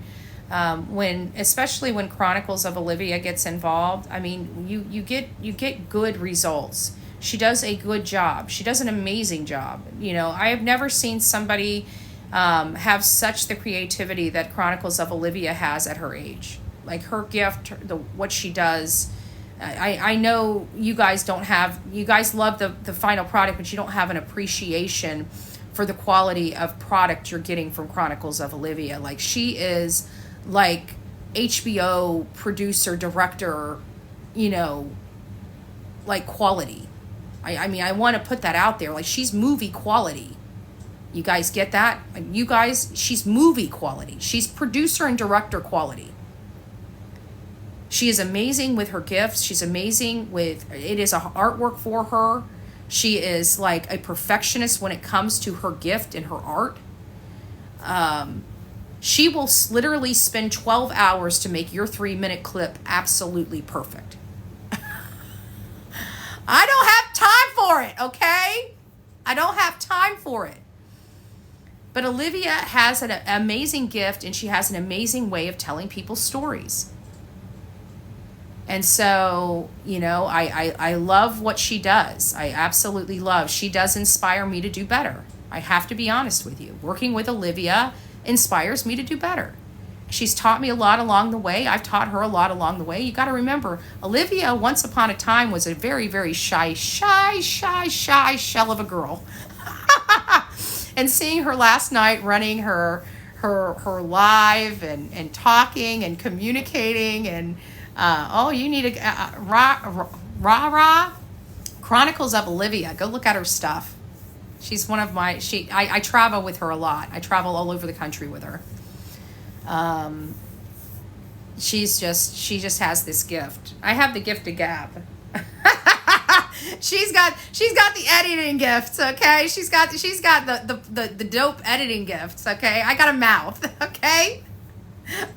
especially when Chronicles of Olivia gets involved, I mean, you get good results. She does a good job. She does an amazing job. You know, I have never seen somebody have such the creativity that Chronicles of Olivia has at her age. Like her gift, what she does. I know you guys love the final product, but you don't have an appreciation for the quality of product you're getting from Chronicles of Olivia. Like she is like HBO producer, director, you know, like quality. I mean, I want to put that out there. Like she's movie quality. You guys get that? You guys, she's movie quality. She's producer and director quality. She is amazing with her gifts. She's amazing with, it is a artwork for her. She is like a perfectionist when it comes to her gift and her art. She will literally spend 12 hours to make your 3-minute clip absolutely perfect. I don't have time for it, okay? I don't have time for it. But Olivia has an amazing gift, and she has an amazing way of telling people's stories. And so, you know, I love what she does. I absolutely love. She does inspire me to do better. I have to be honest with you. Working with Olivia inspires me to do better. She's taught me a lot along the way. I've taught her a lot along the way. You got to remember, Olivia, once upon a time, was a very, very shy shell of a girl. And seeing her last night running her live and talking and communicating and you need a Chronicles of Olivia. Go look at her stuff. She's one of my, I travel with her a lot. I travel all over the country with her. She just has this gift. I have the gift of gab. She's got the editing gifts, okay? She's got the dope editing gifts, okay? I got a mouth, okay?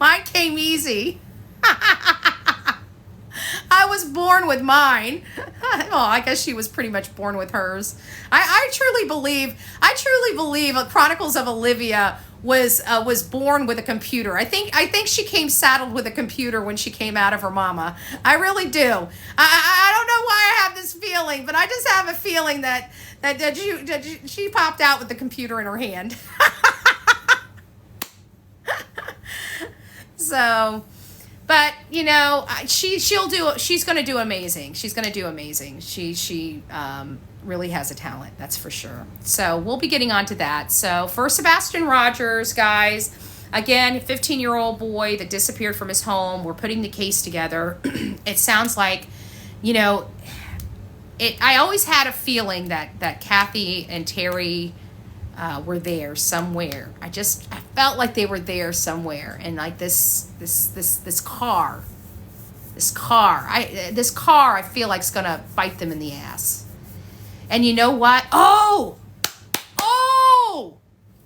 Mine came easy. I was born with mine. Well, I guess she was pretty much born with hers. I truly believe Chronicles of Olivia was born with a computer. I think she came saddled with a computer when she came out of her mama. I really do. I don't know why I have this feeling, but I just have a feeling that she popped out with the computer in her hand. So, but you know, she's going to do amazing. She's going to do amazing. She really has a talent, that's for sure. So we'll be getting on to that. So for Sebastian Rogers, guys, again, a 15-year-old boy that disappeared from his home. We're putting the case together. It sounds like, you know, I always had a feeling that Kathy and Terry were there somewhere. I felt like they were there somewhere. And like this car, I feel like is gonna bite them in the ass. And you know what? Oh,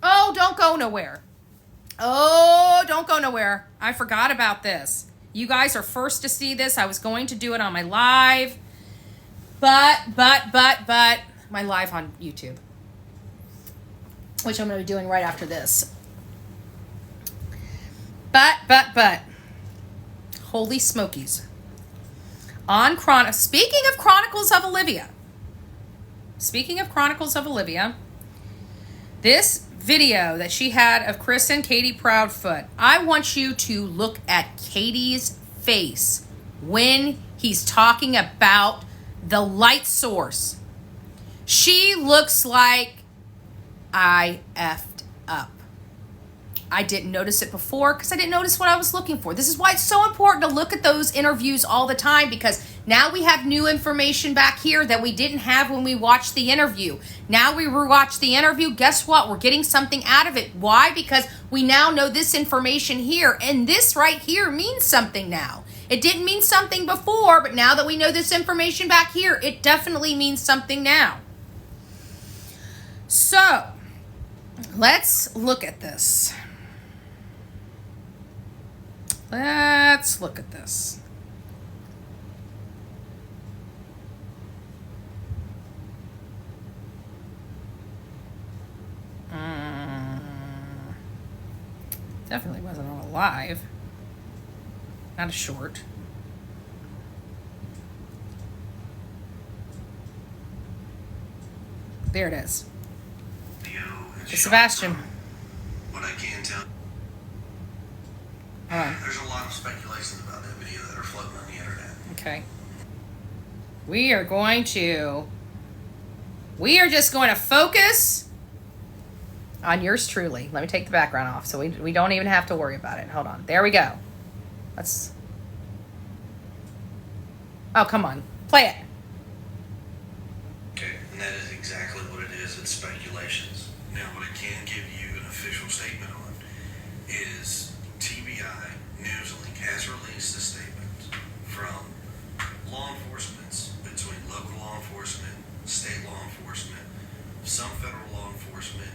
don't go nowhere. Oh, don't go nowhere. I forgot about this. You guys are first to see this. I was going to do it on my live, but my live on YouTube, which I'm going to be doing right after this. But, holy smokies. Speaking of Chronicles of Olivia, this video that she had of Chris and Katie Proudfoot. I want you to look at Katie's face when he's talking about the light source. She looks like I effed up. I didn't notice it before because I didn't notice what I was looking for. This is why it's so important to look at those interviews all the time, because now we have new information back here that we didn't have when we watched the interview. Now we rewatch the interview. Guess what? We're getting something out of it. Why? Because we now know this information here, and this right here means something now. It didn't mean something before, but now that we know this information back here, it definitely means something now. So, let's look at this. Let's look at this. Definitely wasn't on a live. Not a short. There it is. Sebastian. What I can tell. There's a lot of speculations about that video that are floating on the internet. Okay. We are just going to focus on yours truly. Let me take the background off so we don't even have to worry about it. Hold on. There we go. Oh, come on. Play it. Okay, and that is exactly what it is. It's speculations. Now, what I can give you an official statement on is TBI NewsLink has released a statement from law enforcement, between local law enforcement, state law enforcement, some federal law enforcement,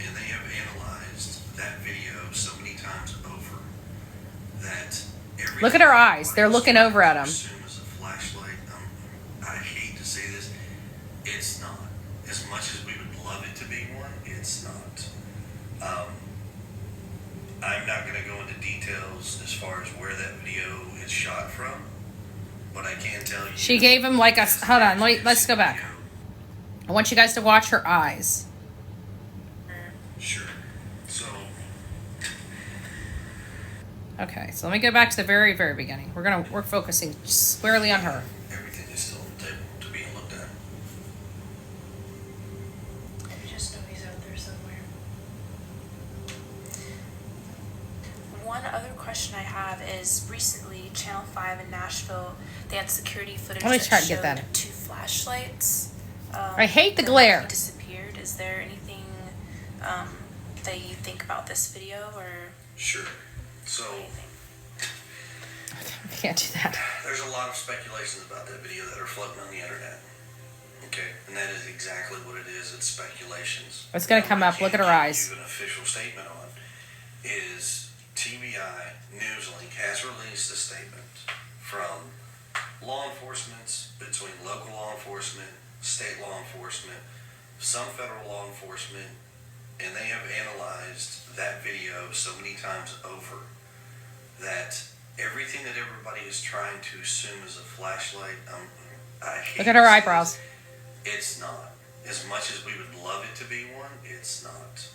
and they have analyzed that video so many times over that look at her eyes. They're looking over at him. Assume as a flashlight. I hate to say this, it's not. As much as we would love it to be one, it's not. I'm not going to go into details as far as where that video is shot from, but I can tell you. She gave him like a. Hold on. Let's go back. I want you guys to watch her eyes. Sure. So. Okay, so let me go back to the very, very beginning. We're focusing squarely on her. Everything is still on the table to be looked at. I just know he's out there somewhere. One other question I have is recently Channel 5 in Nashville, they had security footage Let me that try to showed get that. 2 flashlights. I hate the that glare. Disappeared. Is there anything that you think about this video or? Sure. So, I can't do that. there's a lot of speculations about that video that are floating on the internet. Okay, and that is exactly what it is. It's speculations. It's going to come up. Look at her eyes. An official statement on is TBI NewsLink has released a statement from law enforcement, between local law enforcement, state law enforcement, some federal law enforcement, and they have analyzed that video so many times over that everything that everybody is trying to assume is a flashlight, I hate Look at her to say eyebrows. this, it's not. As much as we would love it to be one, it's not.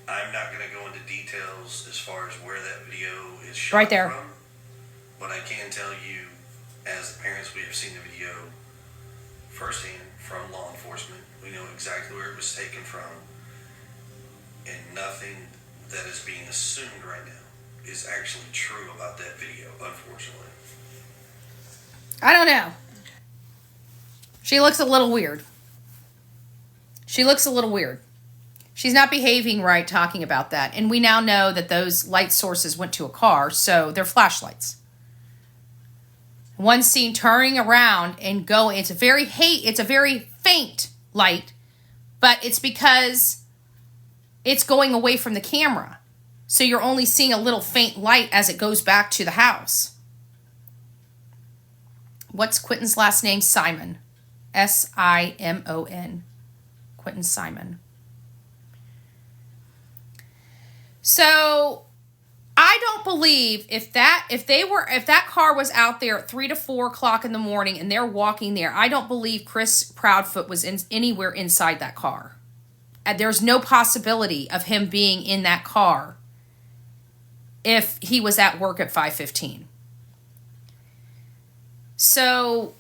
I'm not going to go into details as far as where that video is shot Right there. from, but I can tell you, as the parents, we have seen the video firsthand from law enforcement. We know exactly where it was taken from, and nothing that is being assumed right now is actually true about that video, unfortunately. I don't know. She looks a little weird. She's not behaving right talking about that. And we now know that those light sources went to a car, so they're flashlights. One seen turning around and going. It's a very faint light, but it's because it's going away from the camera. So you're only seeing a little faint light as it goes back to the house. What's Quentin's last name? Simon. Simon. Quentin Simon. So I don't believe if that car was out there at 3 to 4 o'clock in the morning and they're walking there, I don't believe Chris Proudfoot was anywhere inside that car. there's no possibility of him being in that car if he was at work at 5:15. So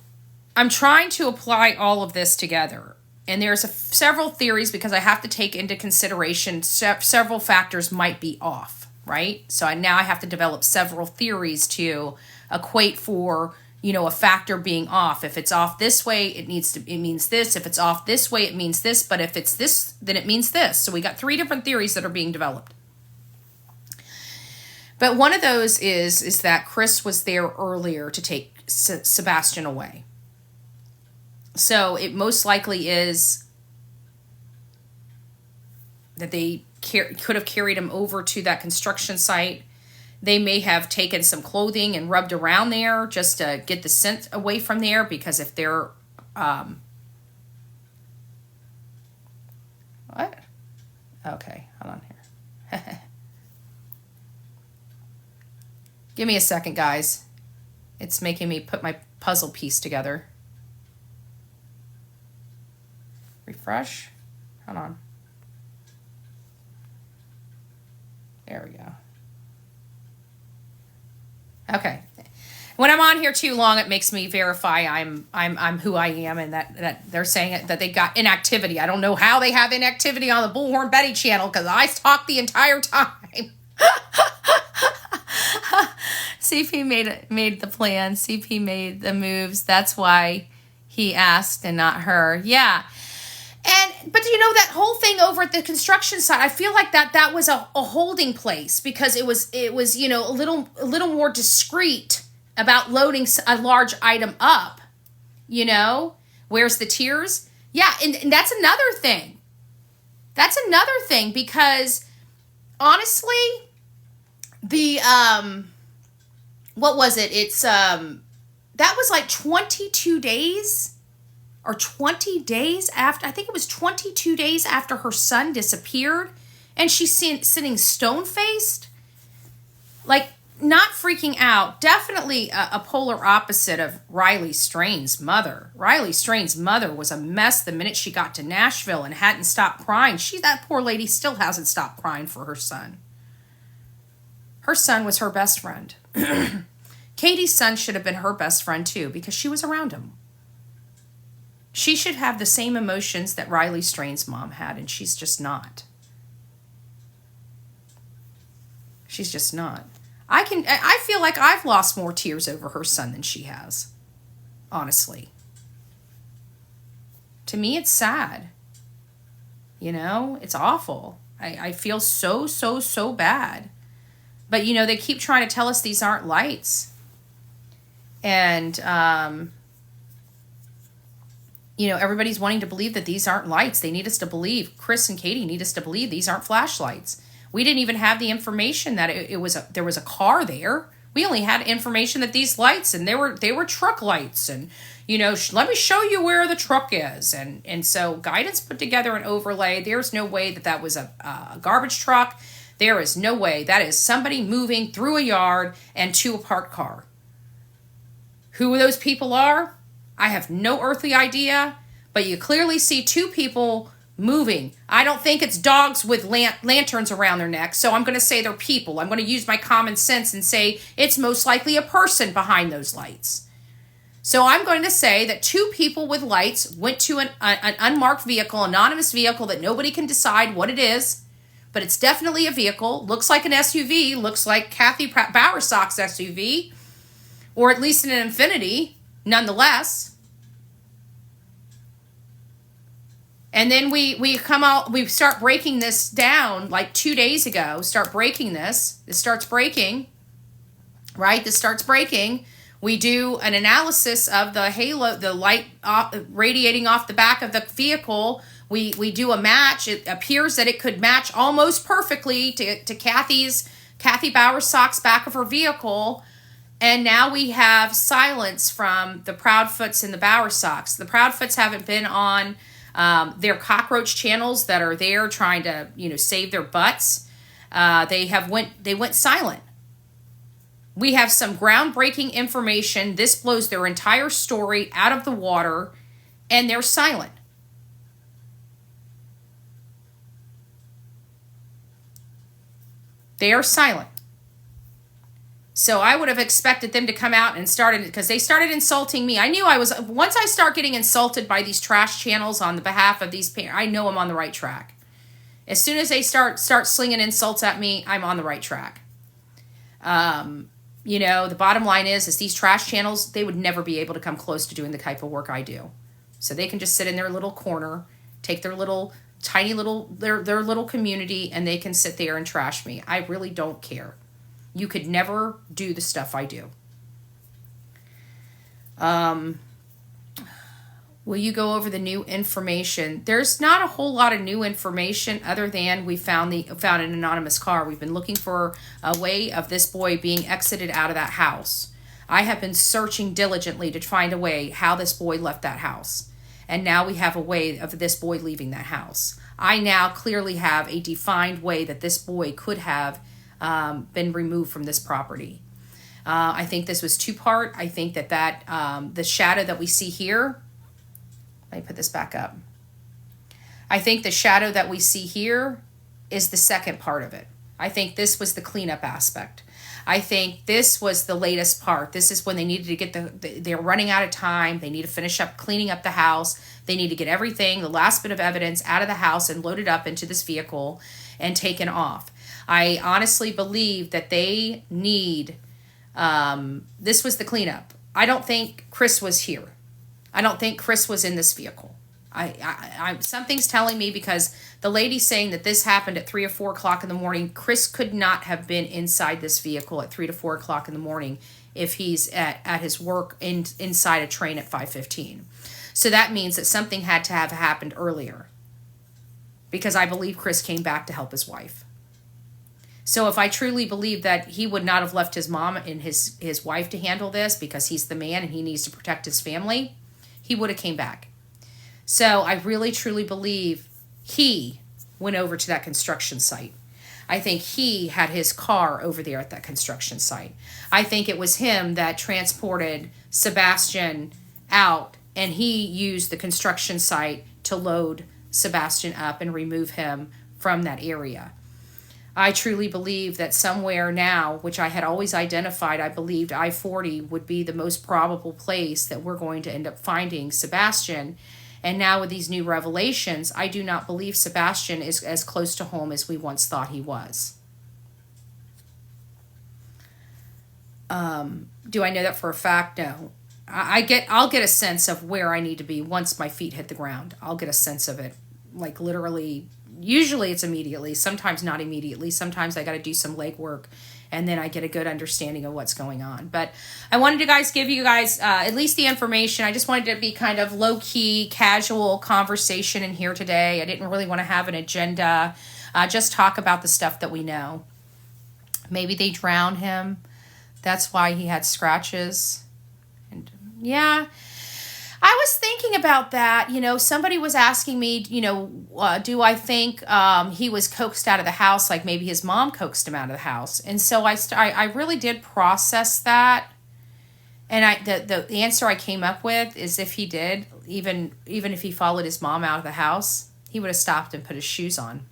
I'm trying to apply all of this together. And there's several theories because I have to take into consideration several factors might be off, right? So now I have to develop several theories to equate for, a factor being off. If it's off this way, it means this. If it's off this way, it means this. But if it's this, then it means this. So we got 3 different theories that are being developed. But one of those is that Chris was there earlier to take Sebastian away. So it most likely is that they could have carried him over to that construction site. They may have taken some clothing and rubbed around there just to get the scent away from there, because if they're... what? Okay, hold on here. Give me a second, guys. It's making me put my puzzle piece together. Refresh. Hold on. There we go. Okay. When I'm on here too long, it makes me verify I'm who I am, and that they're saying that they got inactivity. I don't know how they have inactivity on the Bullhorn Betty channel, because I talk the entire time. CP made the plan. CP made the moves. That's why he asked and not her. Yeah. But that whole thing over at the construction site, I feel like that was a holding place, because it was a little more discreet about loading a large item up. Where's the tears? Yeah, and that's another thing. That's another thing, because honestly, the what was it? It's that was like 22 days. Or 20 days after, I think it was 22 days after her son disappeared, and she's sitting stone-faced, like not freaking out. Definitely a polar opposite of Riley Strain's mother. Riley Strain's mother was a mess the minute she got to Nashville and hadn't stopped crying. That poor lady still hasn't stopped crying for her son. Her son was her best friend. Katie's son should have been her best friend too, because she was around him. She should have the same emotions that Riley Strain's mom had, and she's just not. She's just not. I feel like I've lost more tears over her son than she has. Honestly. To me, it's sad. It's awful. I feel so bad. But, they keep trying to tell us these aren't lights. And, everybody's wanting to believe that these aren't lights. They need us to believe. Chris and Katie need us to believe these aren't flashlights. We didn't even have the information that there was a car there. We only had information that these lights, and they were truck lights, and let me show you where the truck is. And so guidance put together an overlay. There's no way that was a garbage truck. There is no way that is somebody moving through a yard and to a parked car. Who those people are, I have no earthly idea, but you clearly see 2 people moving. I don't think it's dogs with lanterns around their necks, so I'm going to say they're people. I'm going to use my common sense and say it's most likely a person behind those lights. So I'm going to say that 2 people with lights went to an unmarked vehicle, anonymous vehicle that nobody can decide what it is, but it's definitely a vehicle. Looks like an SUV, looks like Kathy Bowersock's SUV, or at least an Infiniti. Nonetheless. And then we start breaking this down like 2 days ago. Start breaking this. This starts breaking. Right? This starts breaking. We do an analysis of the halo, the light radiating off the back of the vehicle. We do a match. It appears that it could match almost perfectly to Kathy Bowersock's back of her vehicle. And now we have silence from the Proudfoots and the Bowersocks. The Proudfoots haven't been on their cockroach channels that are there trying to, save their butts. They went silent. We have some groundbreaking information. This blows their entire story out of the water, and they're silent. They are silent. So I would have expected them to come out and started, because they started insulting me. I knew once I start getting insulted by these trash channels on the behalf of these parents, I know I'm on the right track. As soon as they start slinging insults at me, I'm on the right track. The bottom line is these trash channels, they would never be able to come close to doing the type of work I do. So they can just sit in their little corner, take their little tiny little, their little community, and they can sit there and trash me. I really don't care. You could never do the stuff I do. Will you go over the new information? There's not a whole lot of new information other than we found an anonymous car. We've been looking for a way of this boy being exited out of that house. I have been searching diligently to find a way how this boy left that house. And now we have a way of this boy leaving that house. I now clearly have a defined way that this boy could have been removed from this property. I think this was two-part. I think that the shadow that we see here, let me put this back up. I think the shadow that we see here is the second part of it. I think this was the cleanup aspect. I think this was the latest part. This is when they needed to get they're running out of time. They need to finish up cleaning up the house. They need to get everything, the last bit of evidence, out of the house and load it up into this vehicle and taken off. I honestly believe that they need, this was the cleanup. I don't think Chris was here. I don't think Chris was in this vehicle. Something's telling me, because the lady's saying that this happened at 3 or 4 o'clock in the morning. Chris could not have been inside this vehicle at 3 to 4 o'clock in the morning if he's at his work inside a train at 5:15. So that means that something had to have happened earlier, because I believe Chris came back to help his wife. So if I truly believe that he would not have left his mom and his wife to handle this because he's the man and he needs to protect his family, he would have came back. So I really truly believe he went over to that construction site. I think he had his car over there at that construction site. I think it was him that transported Sebastian out, and he used the construction site to load Sebastian up and remove him from that area. I truly believe that somewhere now, which I had always identified, I believed I-40 would be the most probable place that we're going to end up finding Sebastian. And now with these new revelations, I do not believe Sebastian is as close to home as we once thought he was. Do I know that for a fact? No. I'll get a sense of where I need to be once my feet hit the ground. I'll get a sense of it, like literally. Usually it's immediately, sometimes not immediately. Sometimes I got to do some legwork, and then I get a good understanding of what's going on. But I wanted to give you guys at least the information. I just wanted to be kind of low-key, casual conversation in here today. I didn't really want to have an agenda. Just talk about the stuff that we know. Maybe they drowned him. That's why he had scratches. And yeah, I was thinking about that. Somebody was asking me, do I think he was coaxed out of the house, like maybe his mom coaxed him out of the house? And so I really did process that. And the answer I came up with is, if he did, even if he followed his mom out of the house, he would have stopped and put his shoes on.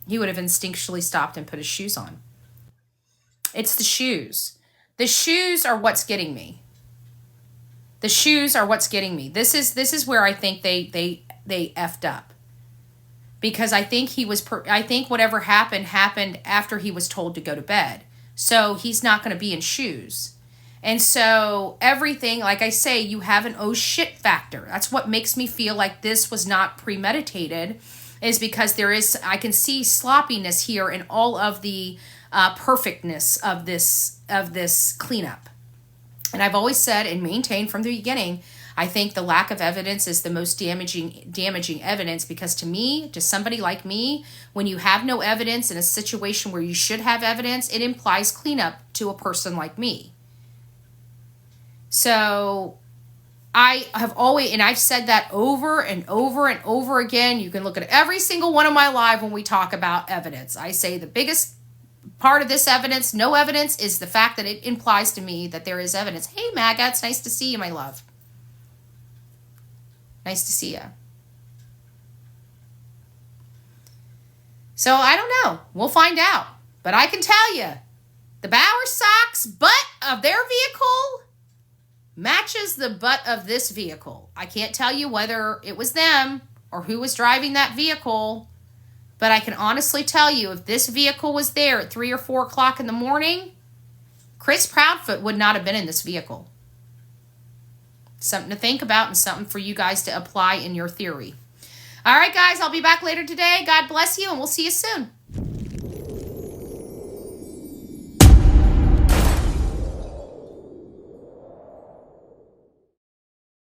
He would have instinctually stopped and put his shoes on. It's the shoes. The shoes are what's getting me. The shoes are what's getting me. This is where I think they effed up, because I think I think whatever happened after he was told to go to bed. So he's not going to be in shoes, and so everything, like I say, you have an oh shit factor. That's what makes me feel like this was not premeditated, is because I can see sloppiness here in all of the perfectness of this cleanup. And I've always said and maintained from the beginning, I think the lack of evidence is the most damaging evidence, because to somebody like me, when you have no evidence in a situation where you should have evidence, it implies cleanup to a person like me. So I have always, and I've said that over and over and over again. You can look at every single one of my live when we talk about evidence. I say the biggest part of this evidence, no evidence, is the fact that it implies to me that there is evidence. Hey, Magga, it's nice to see you, my love. Nice to see you. So I don't know. We'll find out. But I can tell you, the Bowersox butt of their vehicle matches the butt of this vehicle. I can't tell you whether it was them or who was driving that vehicle, but I can honestly tell you if this vehicle was there at 3 or 4 o'clock in the morning, Chris Proudfoot would not have been in this vehicle. Something to think about and something for you guys to apply in your theory. All right, guys, I'll be back later today. God bless you, and we'll see you soon.